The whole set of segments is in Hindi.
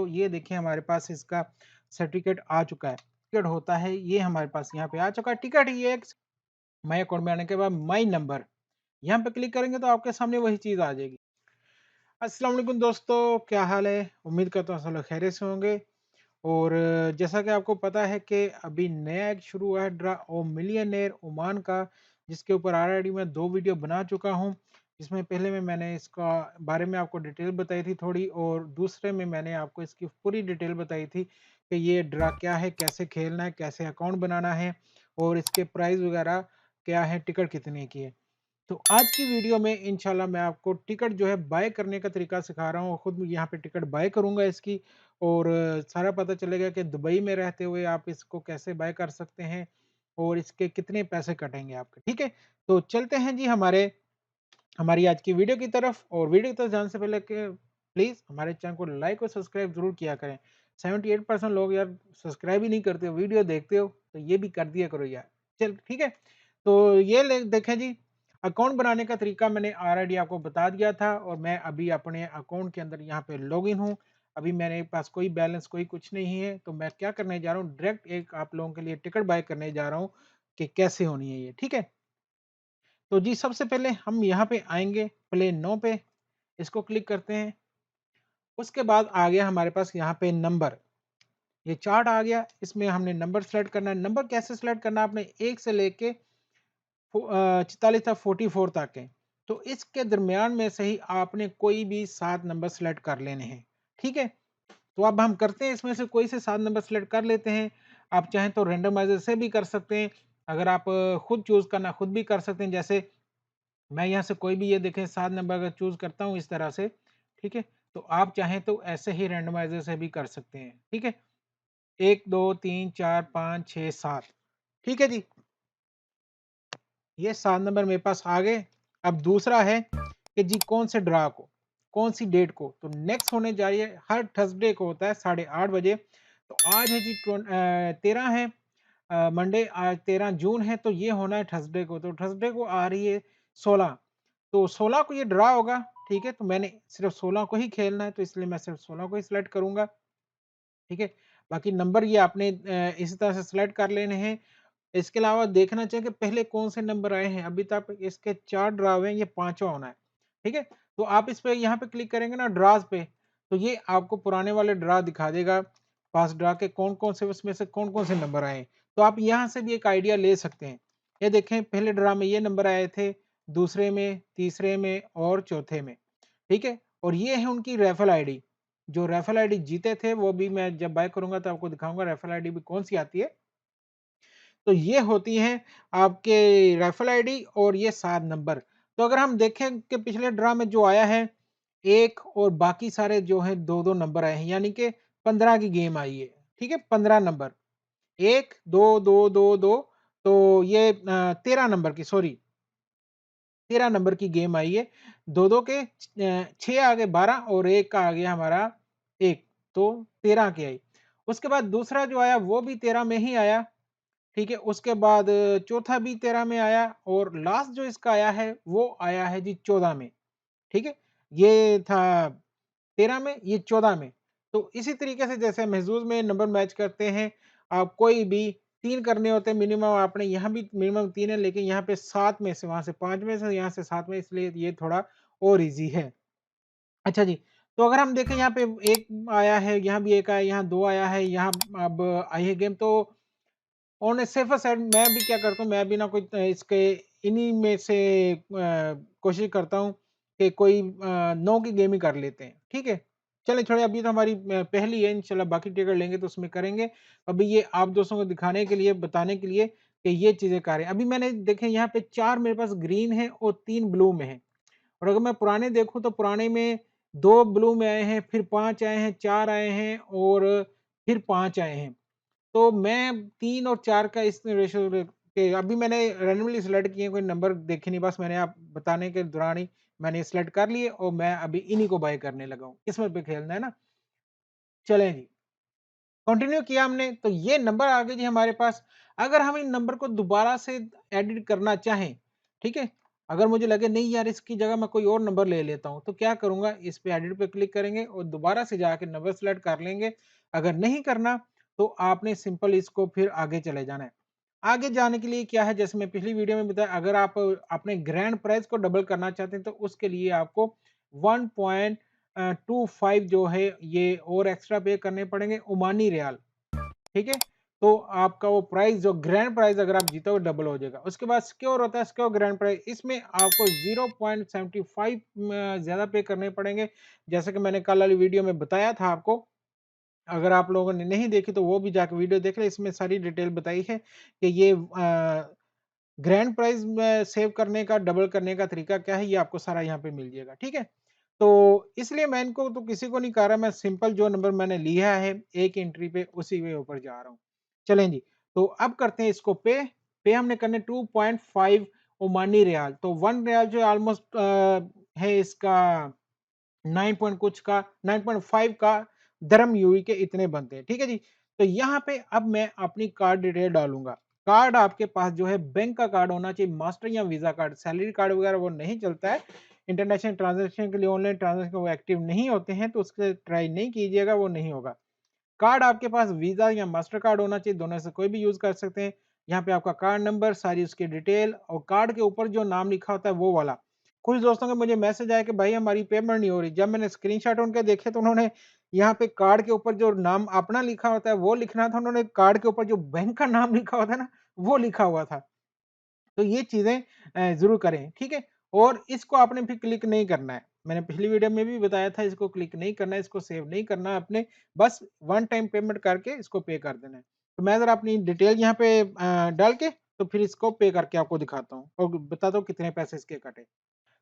तो ये देखिए हमारे पास इसका सर्टिफिकेट आ चुका है। टिकट होता है ये हमारे पास यहाँ पे आ चुका है। टिकट ये एक माई अकाउंट में आने के बाद माई नंबर यहाँ पे क्लिक करेंगे तो आपके सामने वही चीज़ आ जाएगी। अस्सलाम वालेकुम दोस्तों, क्या हाल है? उम्मीद करता हूँ सब लोग खैरियत से होंगे। और जैसा कि आपको पता है कि अभी नया एक शुरू हुआ है ड्रा ओ मिलियनेयर ओमान का, जिसके ऊपर ऑलरेडी मैं 2 वीडियो बना चुका हूँ। इसमें पहले में मैंने इसका बारे में आपको डिटेल बताई थी थोड़ी, और दूसरे में मैंने आपको इसकी पूरी डिटेल बताई थी कि ये ड्रा क्या है, कैसे खेलना है, कैसे अकाउंट बनाना है और इसके प्राइस वगैरह क्या है, टिकट कितने की है। तो आज की वीडियो में इंशाल्लाह मैं आपको टिकट जो है बाय करने का तरीका सिखा रहा हूँ। खुद यहाँ पे टिकट बाय करूँगा इसकी, और सारा पता चलेगा कि दुबई में रहते हुए आप इसको कैसे बाय कर सकते हैं और इसके कितने पैसे कटेंगे आपके। ठीक है, तो चलते हैं जी हमारी आज की वीडियो की तरफ। और वीडियो की तरफ जाने से पहले कि प्लीज़ हमारे चैनल को लाइक और सब्सक्राइब जरूर किया करें। 78% लोग यार सब्सक्राइब ही नहीं करते हो, वीडियो देखते हो तो ये भी कर दिया करो यार। चल ठीक है, तो ये देखें जी, अकाउंट बनाने का तरीका मैंने ऑलरेडी आपको बता दिया था और मैं अभी अपने अकाउंट के अंदर यहाँ पे लॉगिन हूँ। अभी मेरे पास कोई बैलेंस कोई कुछ नहीं है, तो मैं क्या करने जा रहा हूँ, डायरेक्ट एक आप लोगों के लिए टिकट बाय करने जा रहा हूँ कि कैसे होनी है ये। ठीक है, तो जी सबसे पहले हम यहाँ पे आएंगे प्ले नो पे, इसको क्लिक करते हैं। उसके बाद आ गया हमारे पास यहाँ पे नंबर, ये चार्ट आ गया। इसमें हमने नंबर सेलेक्ट करना है। नंबर कैसे सेलेक्ट करना है, आपने 1 से लेके 44 तक 44 तक है, तो इसके दरमियान में से ही आपने कोई भी 7 नंबर सेलेक्ट कर लेने हैं। ठीक है, तो अब हम करते हैं, इसमें से कोई से 7 नंबर सेलेक्ट कर लेते हैं। आप चाहें तो रेंडमाइजर से भी कर सकते हैं। अगर आप खुद चूज करना खुद भी कर सकते हैं। जैसे मैं यहाँ से कोई भी ये देखें 7 नंबर अगर चूज करता हूँ इस तरह से, ठीक है, तो आप चाहें तो ऐसे ही रेंडमाइजर से भी कर सकते हैं। ठीक है, 1 2 3 4 5 6 7, ठीक है जी, ये 7 नंबर मेरे पास आ गए। अब दूसरा है कि जी कौन से ड्रा को, कौन सी डेट को, तो नेक्स्ट होने जा रही है, हर थर्सडे को होता है 8:30 बजे। तो आज है जी 13 है, मंडे, आज 13 जून है, तो ये होना है थर्सडे को। तो थर्सडे को आ रही है 16, तो 16 को ये ड्रा होगा। ठीक है, तो मैंने सिर्फ 16 को ही खेलना है, तो इसलिए मैं सिर्फ 16 को ही सिलेक्ट करूंगा। ठीक है, बाकी नंबर ये आपने इसी तरह से सिलेक्ट कर लेने हैं। इसके अलावा देखना चाहिए कि पहले कौन से नंबर आए हैं। अभी तक इसके 4 ड्रा हुए हैं, ये 5वां होना है। ठीक है, तो आप इस पे यहाँ पे क्लिक करेंगे ना ड्राज पे, तो ये आपको पुराने वाले ड्रा दिखा देगा, पास ड्रा के कौन कौन से, उसमें से कौन कौन से नंबर आए हैं। तो आप यहाँ से भी एक आइडिया ले सकते हैं। ये देखें, पहले ड्रा में ये नंबर आए थे, दूसरे में, तीसरे में और चौथे में। ठीक है, और ये है उनकी रेफल आईडी। जो रेफल आईडी जीते थे वो भी मैं जब बाय करूंगा तो आपको दिखाऊंगा रेफल आईडी भी कौन सी आती है। तो ये होती हैं आपके राइफल आईडी और ये 7 नंबर। तो अगर हम देखें कि पिछले ड्रा में जो आया है 1 और बाकी सारे जो हैं 2-2 नंबर आए हैं, यानी कि 15 की गेम आई है। ठीक है, 15 नंबर, 1 2 2 2 2, तो ये 13 नंबर की, सॉरी 13 नंबर की गेम आई है। 2-2 के 6 आ गए 12 और 1 का आ गया हमारा 1, तो 13 की आई। उसके बाद दूसरा जो आया वो भी 13 में ही आया। ठीक है, उसके बाद चौथा भी 13 में आया और लास्ट जो इसका आया है वो आया है जी 14 में। ठीक है, ये था 13 में, ये 14 में। तो इसी तरीके से जैसे महज़ूज़ में नंबर मैच करते हैं, आप कोई भी 3 करने होते हैं मिनिमम, आपने यहाँ भी मिनिमम 3 है, लेकिन यहाँ पे 7 में से, वहाँ से 5 में से, यहाँ से 7 में, इसलिए ये थोड़ा और ईज़ी है। अच्छा जी, तो अगर हम देखें यहाँ पे 1 आया है, यहाँ भी 1 आया, यहाँ 2 आया है, यहाँ अब आई है गेम, तो ऑन ए सेफर साइड मैं भी क्या करता हूँ, मैं भी ना कोई इसके इन्हीं में से कोशिश करता हूँ कि कोई 9 की गेम ही कर लेते हैं। ठीक है, चलें छोड़िए, अभी तो हमारी पहली है, इंशाल्लाह बाकी टिकट लेंगे तो उसमें करेंगे। अभी ये आप दोस्तों को दिखाने के लिए, बताने के लिए कि ये चीज़ें कर रहे हैं। अभी मैंने देखें यहाँ पे 4 मेरे पास ग्रीन है और 3 ब्लू में है। और अगर मैं पुराने देखूँ तो पुराने में 2 ब्लू में आए हैं, फिर 5 आए हैं, 4 आए हैं और फिर 5 आए हैं। तो मैं 3 और 4 का इस रेशियो के अभी मैंने रैंडमली सेलेक्ट किए, कोई नंबर देखे नहीं, बस मैंने आप बताने के दौरान ही मैंने सेलेक्ट कर लिए और मैं अभी इन्हीं को बाय करने लगा हूँ। किस्मत पे खेलना है ना। चलें जी, कंटिन्यू किया हमने, तो ये नंबर आ गए जी हमारे पास। अगर हम इन नंबर को दोबारा से एडिट करना चाहें, ठीक है, अगर मुझे लगे नहीं यार इसकी जगह मैं कोई और नंबर ले लेता हूँ, तो क्या करूँगा, इस पे एडिट पे क्लिक करेंगे और दोबारा से जाके नंबर सेलेक्ट कर लेंगे। अगर नहीं करना तो आपने सिंपल इसको फिर आगे चले जाना है। आगे जाने के लिए क्या है, जैसे मैं पिछली वीडियो में बताया, अगर आप अपने ग्रैंड प्राइज़ को डबल करना चाहते हैं तो उसके लिए आपको 1.25 जो है ये और एक्स्ट्रा पे करने पड़ेंगे ओमानी रियाल। ठीक है? तो आपका वो प्राइज़ जो ग्रैंड प्राइज़ अगर आप जीतोगे डबल हो जाएगा। उसके बाद सिक्योर होता है, सिक्योर ग्रैंड प्राइज़, इसमें आपको 0.75 ज़्यादा पे करने पड़ेंगे। जैसे कि मैंने कल वाली वीडियो में बताया था आपको, अगर आप लोगों ने नहीं देखी तो वो भी जाके वीडियो देख लें, इसमें सारी डिटेल बताई है कि ये ग्रैंड प्राइज़ में सेव करने का, डबल करने का तरीका क्या है, ये आपको सारा यहाँ पे मिल जाएगा, ठीक है? तो इसलिए मैं इनको तो किसी को नहीं कह रहा, मैं सिंपल जो नंबर मैंने लिया है एक एंट्री पे उसी के ऊपर जा रहा हूँ। चलें जी, तो अब करते हैं इसको पे। पे हमने करने 2.5 ओमानी रियाल, तो 1 रियाल जो ऑलमोस्ट है इसका 9 पॉइंट कुछ का 9.5 का दरम यूएई के इतने बनते हैं, ठीक है जी। तो यहाँ पे अब मैं अपनी कार्ड डिटेल डालूंगा। कार्ड आपके पास जो है बैंक का कार्ड होना चाहिए, मास्टर या वीजा कार्ड, सैलरी कार्ड वगैरह वो नहीं चलता है। इंटरनेशनल ट्रांजैक्शन के लिए, ऑनलाइन ट्रांजैक्शन वो एक्टिव नहीं होते हैं, तो उसके ट्राई नहीं कीजिएगा, वो नहीं होगा। कार्ड आपके पास वीजा या मास्टर कार्ड होना चाहिए, दोनों से कोई भी यूज कर सकते हैं। यहाँ पे आपका कार्ड नंबर, सारी उसकी डिटेल और कार्ड के ऊपर जो नाम लिखा होता है वो वाला। कुछ दोस्तों के मुझे मैसेज आया कि भाई हमारी पेमेंट नहीं हो रही। जब मैंने स्क्रीनशॉट उनके देखे तो उन्होंने यहाँ पे कार्ड के ऊपर जो नाम अपना लिखा होता है वो लिखना था, उन्होंने कार्ड के ऊपर जो बैंक का नाम लिखा होता है ना वो लिखा हुआ था। तो ये चीज़ें ज़रूर करें, ठीक है? और इसको आपने फिर क्लिक नहीं करना है। मैंने पिछली वीडियो में भी बताया था, इसको क्लिक नहीं करना है, इसको सेव नहीं करना है आपने, बस वन टाइम पेमेंट करके इसको पे कर देना है। तो मैं ज़रा अपनी डिटेल यहाँ पे डाल के तो फिर इसको पे करके आपको दिखाता हूँ और बताता हूँ कितने पैसे इसके कटे।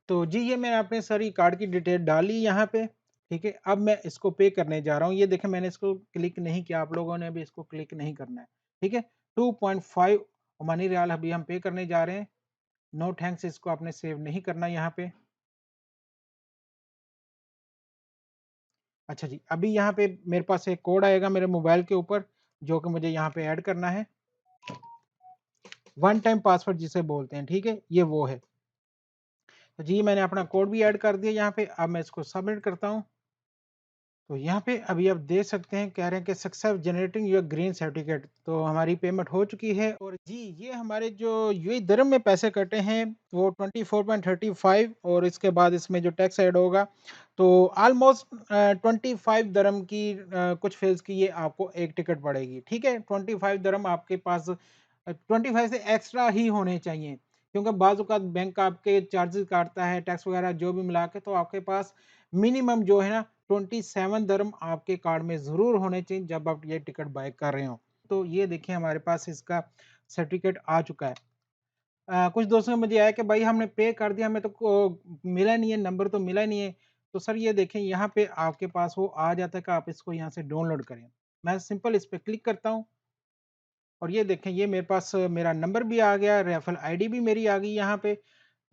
तो जी, ये मैंने अपने सारी कार्ड की डिटेल डाली यहाँ पे, ठीक है? अब मैं इसको पे करने जा रहा हूँ। ये देखें मैंने इसको क्लिक नहीं किया, आप लोगों ने भी इसको क्लिक नहीं करना है, ठीक है? 2.5 ओमानी रियाल अभी हम पे करने जा रहे हैं। नो थैंक्स, इसको आपने सेव नहीं करना यहाँ पे। अच्छा जी, अभी यहाँ पे मेरे पास एक कोड आएगा मेरे मोबाइल के ऊपर, जो कि मुझे यहाँ पे ऐड करना है। वन टाइम पासवर्ड जिसे बोलते हैं, ठीक है? ये वो है। तो जी, मैंने अपना कोड भी ऐड कर दिया यहाँ पे, अब मैं इसको सबमिट करता हूँ। तो यहाँ पे अभी आप देख सकते हैं, कह रहे हैं कि success generating your green certificate, तो हमारी पेमेंट हो चुकी है। और जी, ये हमारे जो यूएई दिरहम में पैसे कटे हैं वो 24.35, और इसके बाद इसमें जो टैक्स ऐड होगा तो ऑलमोस्ट 25 दिरहम की कुछ फेज की ये आपको एक टिकट पड़ेगी, ठीक है? 25 दिरहम आपके पास 25 से एक्स्ट्रा ही होने चाहिए, क्योंकि बाज़ औक़ात बैंक आपके चार्जेस काटता है, टैक्स वगैरह जो भी मिला के, तो आपके पास मिनिमम जो है ना 27 दिरहम आपके कार्ड में ज़रूर होने चाहिए जब आप ये टिकट बाय कर रहे हो। तो ये देखिए हमारे पास इसका सर्टिफिकेट आ चुका है। कुछ दोस्तों ने मुझे आया कि भाई हमने पे कर दिया, हमें तो मिला नहीं है, नंबर तो मिला नहीं है। तो सर ये देखें यहाँ पे आपके पास वो आ जाता है कि आप इसको यहाँ से डाउनलोड करें। मैं सिंपल इस पे क्लिक करता हूँ और ये देखें ये मेरे पास मेरा नंबर भी आ गया, रेफरल आईडी भी मेरी आ गई यहाँ पे।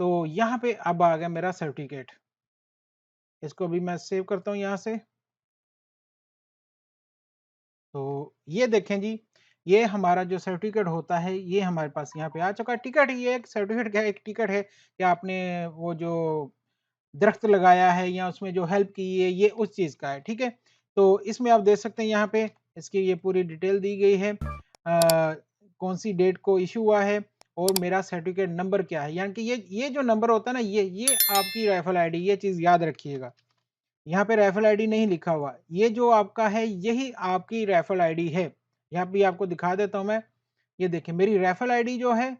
तो यहाँ पे अब आ गया मेरा सर्टिफिकेट। इसको भी मैं सेव करता हूँ यहाँ से। तो ये देखें जी, ये हमारा जो सर्टिफिकेट होता है, ये हमारे पास यहाँ पे आ चुका है। टिकट ही है, एक सर्टिफिकेट क्या है, एक टिकट है कि आपने वो जो दरख्त लगाया है या उसमें जो हेल्प की है, ये उस चीज़ का है, ठीक है? तो इसमें आप देख सकते हैं यहाँ पे इसकी ये पूरी डिटेल दी गई है। कौन-सी डेट को इश्यू हुआ है और मेरा सर्टिफिकेट नंबर क्या है। यानी कि ये जो नंबर होता है ना, ये आपकी राइफ़ल आईडी, ये चीज़ याद रखिएगा। यहाँ पे रेफरल आईडी नहीं लिखा हुआ। ये जो आपका है यही आपकी रेफरल आईडी है। यहाँ पे आपको दिखा देता हूँ मैं। ये देखिए मेरी रेफरल आईडी जो है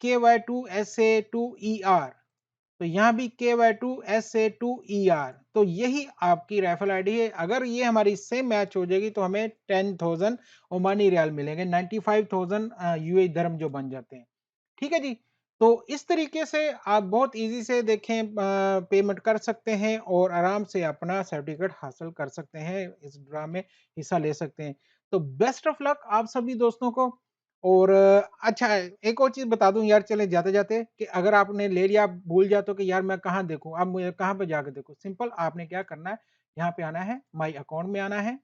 KY2SA2ER, तो यहाँ भी KY2SA2ER, तो यही आपकी रेफरल आईडी है। अगर ये हमारी सेम मैच हो जाएगी तो हमें 10,000 ओमानी रियाल मिलेंगे, 95,000 यूएई दिरहम जो बन जाते हैं। ठीक है जी। तो इस तरीके से आप बहुत ईज़ी से देखें पेमेंट कर सकते हैं और आराम से अपना सर्टिफ़िकेट हासिल कर सकते हैं, इस ड्रा में हिस्सा ले सकते हैं। तो बेस्ट ऑफ लक आप सभी दोस्तों को। और अच्छा एक और चीज़ बता दूँ यार, चले जाते-जाते, कि अगर आपने ले लिया, आप भूल जाते हो कि यार मैं कहाँ देखूँ, अब मुझे कहाँ पे जाके देखूँ? सिंपल आपने क्या करना है, यहाँ पे आना है, माई अकाउंट में आना है।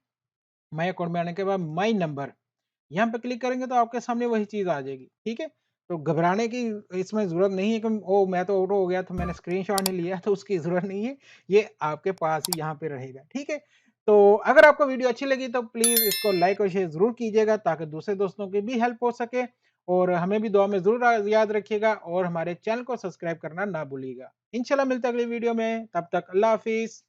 माई अकाउंट में आने के बाद माई नंबर, यहाँ पे क्लिक करेंगे तो आपके सामने वही चीज़ आ जाएगी, ठीक है? तो घबराने की इसमें ज़रूरत नहीं है कि ओह! मैं तो आउट हो गया तो मैंने स्क्रीनशॉट नहीं लिया तो उसकी ज़रूरत नहीं है, ये आपके पास ही यहाँ पे रहेगा, ठीक है? तो अगर आपको वीडियो अच्छी लगी तो प्लीज़ इसको लाइक और शेयर ज़रूर कीजिएगा ताकि दूसरे दोस्तों की भी हेल्प हो सके और हमें भी दुआ में ज़रूर याद रखिएगा और हमारे चैनल को सब्सक्राइब करना ना भूलिएगा। इंशाल्लाह मिलते हैं अगली वीडियो में, तब तक अल्लाह हाफ़िज़।